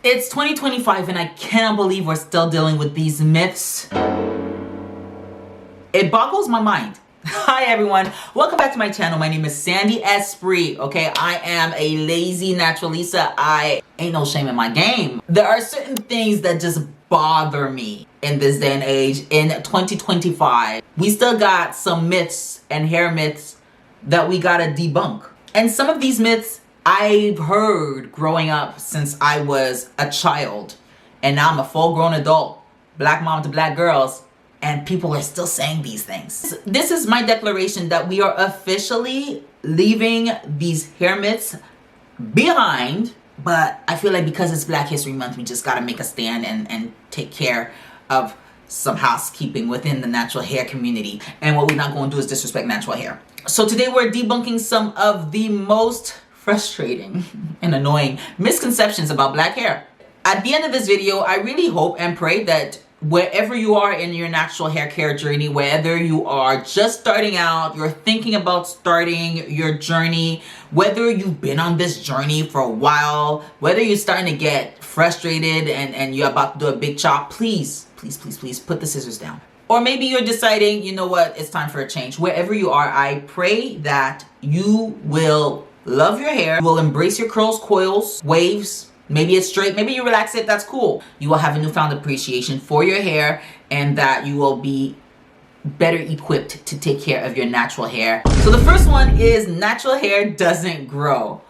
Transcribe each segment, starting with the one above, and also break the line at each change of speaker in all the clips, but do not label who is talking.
It's 2025 and I cannot believe we're still dealing with these myths. It boggles my mind. Hi everyone, welcome back to my channel. My name is Sandy Esprit, okay? I am a lazy naturalista. I ain't no shame in my game. There are certain things that just bother me in this day and age. In 2025, we still got some myths and hair myths that we gotta debunk. And some of these myths I've heard growing up since I was a child. And now I'm a full-grown adult, black mom to black girls, and people are still saying these things. This is my declaration that we are officially leaving these hair myths behind. But I feel like because it's Black History Month, we just gotta make a stand and take care of some housekeeping within the natural hair community. And what we're not gonna do is disrespect natural hair. So today we're debunking some of the most frustrating and annoying misconceptions about black hair. At the end of this video, I really hope and pray that wherever you are in your natural hair care journey, whether you are just starting out, you're thinking about starting your journey, whether you've been on this journey for a while, whether you're starting to get frustrated and you're about to do a big chop, please put the scissors down. Or maybe you're deciding, you know what, it's time for a change. Wherever you are, I pray that you will love your hair, you will embrace your curls, coils, waves. Maybe it's straight, maybe you relax it, that's cool. You will have a newfound appreciation for your hair and that you will be better equipped to take care of your natural hair. So the first one is natural hair doesn't grow.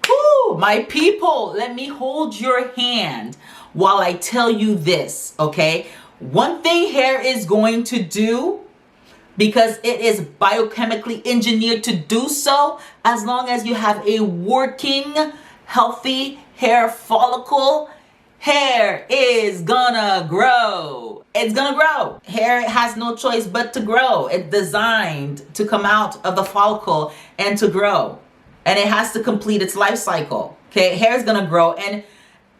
Woo, my people, let me hold your hand while I tell you this, okay? One thing hair is going to do, because it is biochemically engineered to do so, as long as you have a working, healthy hair follicle, hair is gonna grow. It's gonna grow. Hair has no choice but to grow. It's designed to come out of the follicle and to grow. And it has to complete its life cycle. Okay, hair is gonna grow. And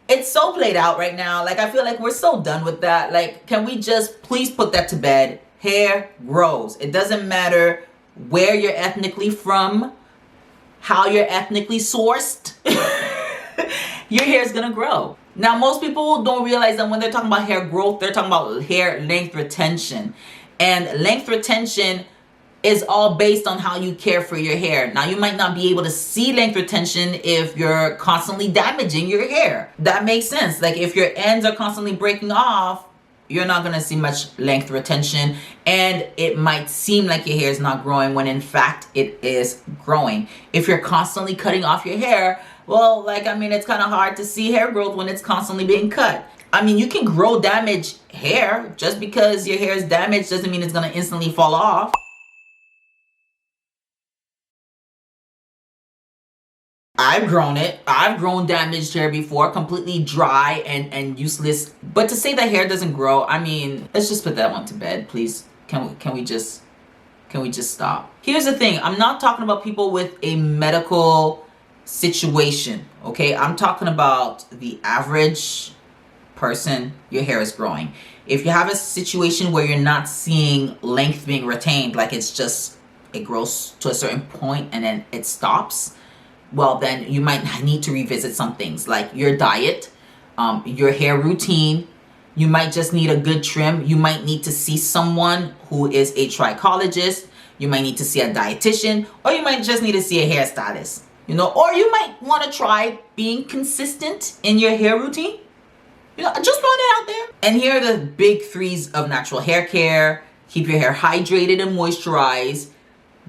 it's so played out right now. Like, I feel like we're so done with that. Like, can we just please put that to bed? Hair grows. It doesn't matter where you're ethnically from, how you're ethnically sourced. Your hair is gonna grow. Now, most people don't realize that when they're talking about hair growth, they're talking about hair length retention. And length retention is all based on how you care for your hair. Now, you might not be able to see length retention if you're constantly damaging your hair. That makes sense. Like, if your ends are constantly breaking off, you're not gonna see much length retention, and it might seem like your hair is not growing when in fact it is growing. If you're constantly cutting off your hair, well, it's kind of hard to see hair growth when it's constantly being cut. I mean, you can grow damaged hair. Just because your hair is damaged doesn't mean it's gonna instantly fall off. I've grown it. I've grown damaged hair before, completely dry and useless. But to say that hair doesn't grow, I mean, let's just put that one to bed, please. Can we just stop? Here's the thing. I'm not talking about people with a medical situation, okay? I'm talking about the average person. Your hair is growing. If you have a situation where you're not seeing length being retained, like it grows to a certain point and then it stops, well, then you might need to revisit some things like your diet, your hair routine. You might just need a good trim. You might need to see someone who is a trichologist. You might need to see a dietitian, or you might just need to see a hairstylist, or you might want to try being consistent in your hair routine. Just throwing it out there. And here are the big threes of natural hair care. Keep your hair hydrated and moisturized.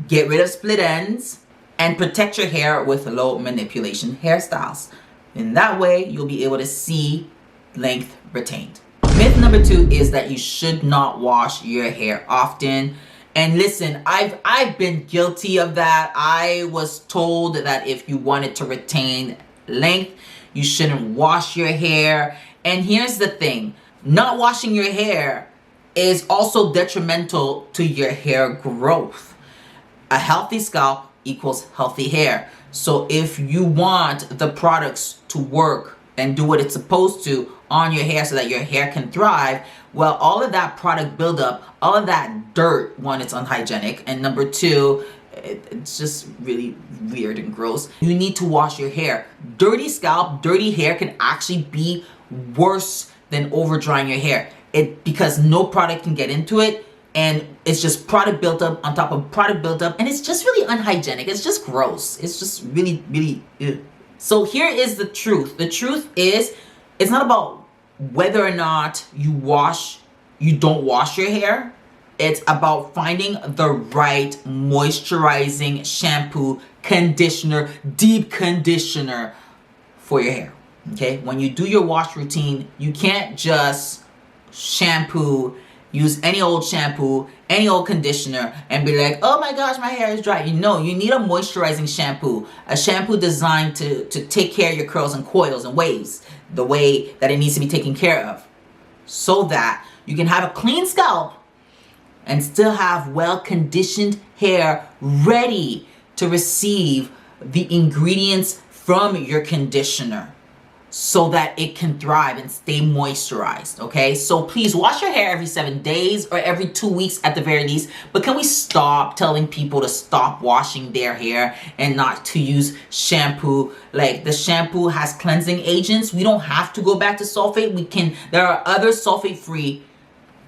Get rid of split ends. And protect your hair with low manipulation hairstyles. In that way, you'll be able to see length retained. Myth number 2 is that you should not wash your hair often. And listen, I've been guilty of that. I was told that if you wanted to retain length, you shouldn't wash your hair. And here's the thing, not washing your hair is also detrimental to your hair growth. A healthy scalp equals healthy hair. So if you want the products to work and do what it's supposed to on your hair so that your hair can thrive, well, all of that product buildup, all of that dirt, one, it's unhygienic, and number 2, It's just really weird and gross. You need to wash your hair. Dirty scalp, dirty hair can actually be worse than over drying your hair. Because no product can get into it, and it's just product built up on top of product built up, and it's just really unhygienic. It's just gross. It's just really, really ew. So here is the truth. The truth is, it's not about whether or not you don't wash your hair. It's about finding the right moisturizing shampoo, conditioner, deep conditioner for your hair. Okay? When you do your wash routine, you can't just shampoo, use any old shampoo, any old conditioner, and be like, oh my gosh, my hair is dry. You know, you need a moisturizing shampoo. A shampoo designed to take care of your curls and coils and waves the way that it needs to be taken care of, so that you can have a clean scalp and still have well-conditioned hair ready to receive the ingredients from your conditioner, so that it can thrive and stay moisturized, okay? So please wash your hair every 7 days or every 2 weeks at the very least. But can we stop telling people to stop washing their hair and not to use shampoo? Like, the shampoo has cleansing agents. We don't have to go back to sulfate. There are other sulfate-free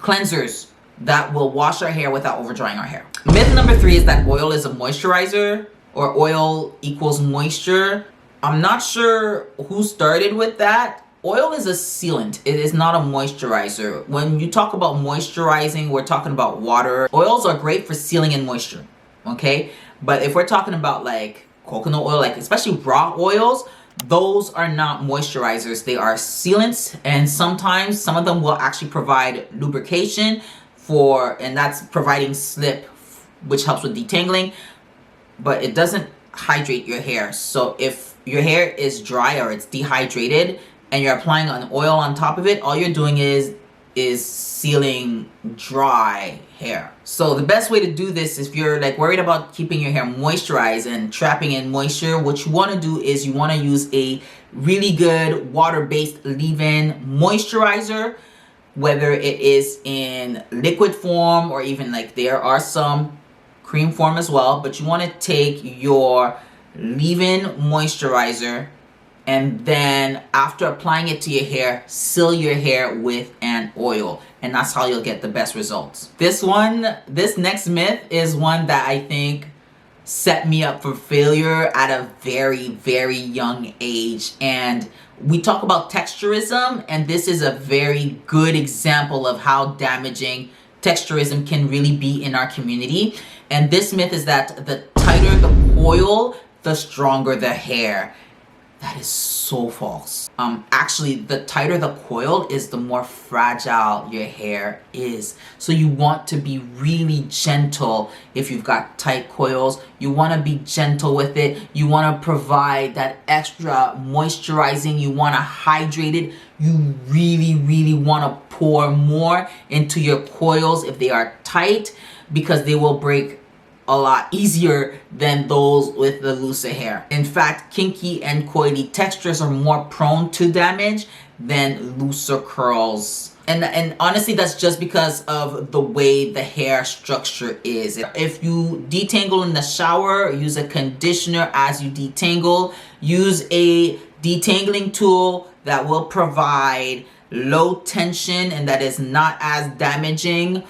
cleansers that will wash our hair without over drying our hair. Myth number 3 is that oil is a moisturizer, or oil equals moisture. I'm not sure who started with that. Oil is a sealant. It is not a moisturizer. When you talk about moisturizing, we're talking about water. Oils are great for sealing in moisture, okay? But if we're talking about like coconut oil, like especially raw oils, those are not moisturizers. They are sealants, and sometimes some of them will actually provide lubrication and that's providing slip, which helps with detangling, but it doesn't hydrate your hair. So if your hair is dry or it's dehydrated and you're applying an oil on top of it, all you're doing is sealing dry hair. So the best way to do this, if you're like worried about keeping your hair moisturized and trapping in moisture, what you want to do is you want to use a really good water-based leave-in moisturizer, whether it is in liquid form or even like there are some cream form as well. But you want to take your leave-in moisturizer, and then after applying it to your hair, seal your hair with an oil, and that's how you'll get the best results. This next myth is one that I think set me up for failure at a very, very young age. And we talk about texturism, and this is a very good example of how damaging texturism can really be in our community. And this myth is that the tighter the coil, the stronger the hair. That is so false. Actually, the tighter the coil is, the more fragile your hair is. So you want to be really gentle if you've got tight coils. You want to be gentle with it. You want to provide that extra moisturizing. You want to hydrate it. You really, really want to pour more into your coils if they are tight, because they will break a lot easier than those with the looser hair. In fact, kinky and coily textures are more prone to damage than looser curls. And honestly, that's just because of the way the hair structure is. If you detangle in the shower, use a conditioner as you detangle. Use a detangling tool that will provide low tension and that is not as damaging.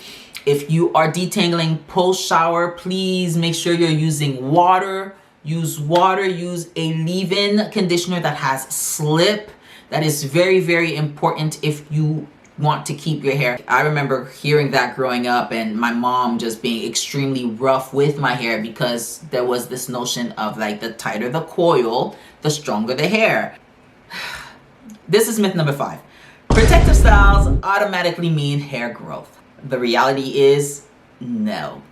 If you are detangling post-shower, please make sure you're using water. Use water. Use a leave-in conditioner that has slip. That is very, very important if you want to keep your hair. I remember hearing that growing up, and my mom just being extremely rough with my hair because there was this notion of like the tighter the coil, the stronger the hair. This is myth number 5. Protective styles automatically mean hair growth. The reality is, no.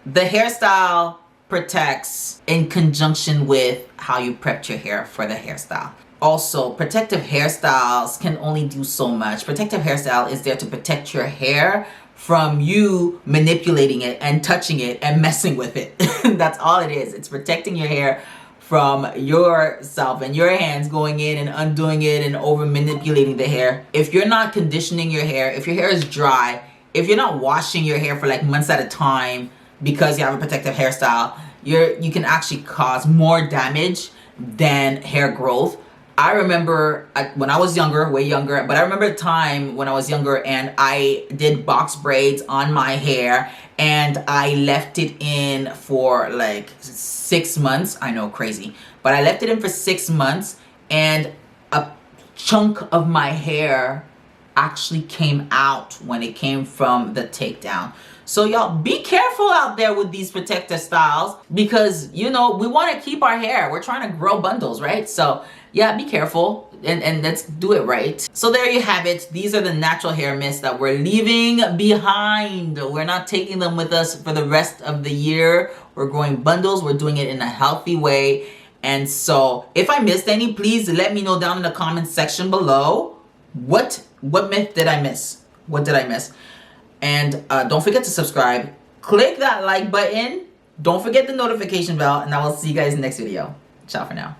The hairstyle protects in conjunction with how you prepped your hair for the hairstyle. Also, protective hairstyles can only do so much. Protective hairstyle is there to protect your hair from you manipulating it and touching it and messing with it. That's all it is. It's protecting your hair from yourself and your hands going in and undoing it and over manipulating the hair. If you're not conditioning your hair, if your hair is dry, if you're not washing your hair for like months at a time, because you have a protective hairstyle, you can actually cause more damage than hair growth. I remember when I was younger, way younger, but I remember a time when I was younger and I did box braids on my hair and I left it in for like 6 months. I know, crazy, but I left it in for 6 months and a chunk of my hair actually came out when it came from the takedown. So y'all be careful out there with these protector styles, because you know we want to keep our hair. We're trying to grow bundles, right? So yeah, be careful and let's do it right. So there you have it. These are the natural hair mists that we're leaving behind. We're not taking them with us for the rest of the year. We're growing bundles. We're doing it in a healthy way. And so if I missed any, please let me know down in the comment section below. What myth did I miss? What did I miss? And don't forget to subscribe. Click that like button. Don't forget the notification bell. And I will see you guys in the next video. Ciao for now.